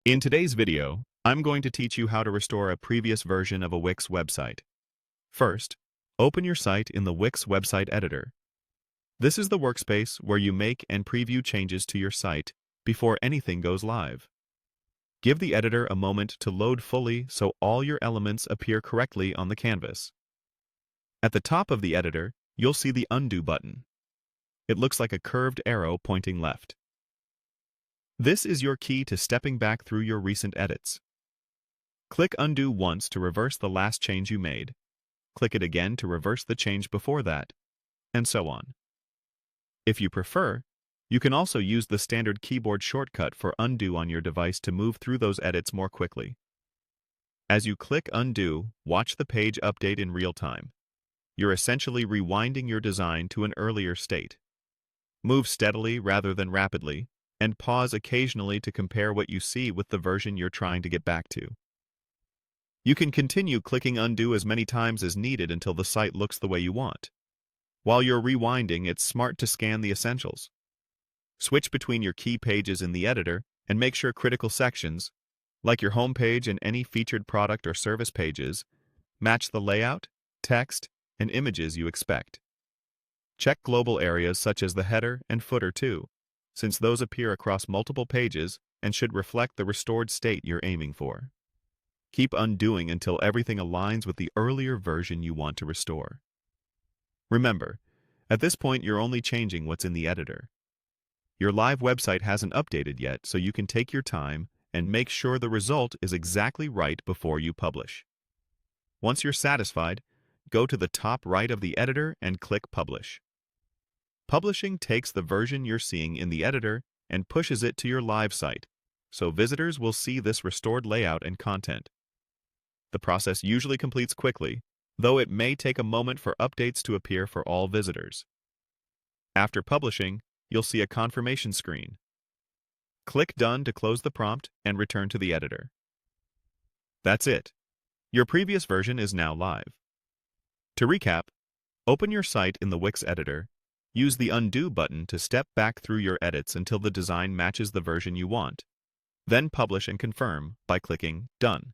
In today's video, I'm going to teach you how to restore a previous version of a Wix website. First, open your site in the Wix website editor. This is the workspace where you make and preview changes to your site before anything goes live. Give the editor a moment to load fully so all your elements appear correctly on the canvas. At the top of the editor, you'll see the Undo button. It looks like a curved arrow pointing left. This is your key to stepping back through your recent edits. Click Undo once to reverse the last change you made. Click it again to reverse the change before that, and so on. If you prefer, you can also use the standard keyboard shortcut for Undo on your device to move through those edits more quickly. As you click Undo, watch the page update in real time. You're essentially rewinding your design to an earlier state. Move steadily rather than rapidly, and pause occasionally to compare what you see with the version you're trying to get back to. You can continue clicking Undo as many times as needed until the site looks the way you want. While you're rewinding, it's smart to scan the essentials. Switch between your key pages in the editor and make sure critical sections, like your home page and any featured product or service pages, match the layout, text, and images you expect. Check global areas such as the header and footer too, since those appear across multiple pages and should reflect the restored state you're aiming for. Keep undoing until everything aligns with the earlier version you want to restore. Remember, at this point you're only changing what's in the editor. Your live website hasn't updated yet, so you can take your time and make sure the result is exactly right before you publish. Once you're satisfied, go to the top right of the editor and click Publish. Publishing takes the version you're seeing in the editor and pushes it to your live site, so visitors will see this restored layout and content. The process usually completes quickly, though it may take a moment for updates to appear for all visitors. After publishing, you'll see a confirmation screen. Click Done to close the prompt and return to the editor. That's it. Your previous version is now live. To recap, open your site in the Wix editor. Use the Undo button to step back through your edits until the design matches the version you want. Then publish and confirm by clicking Done.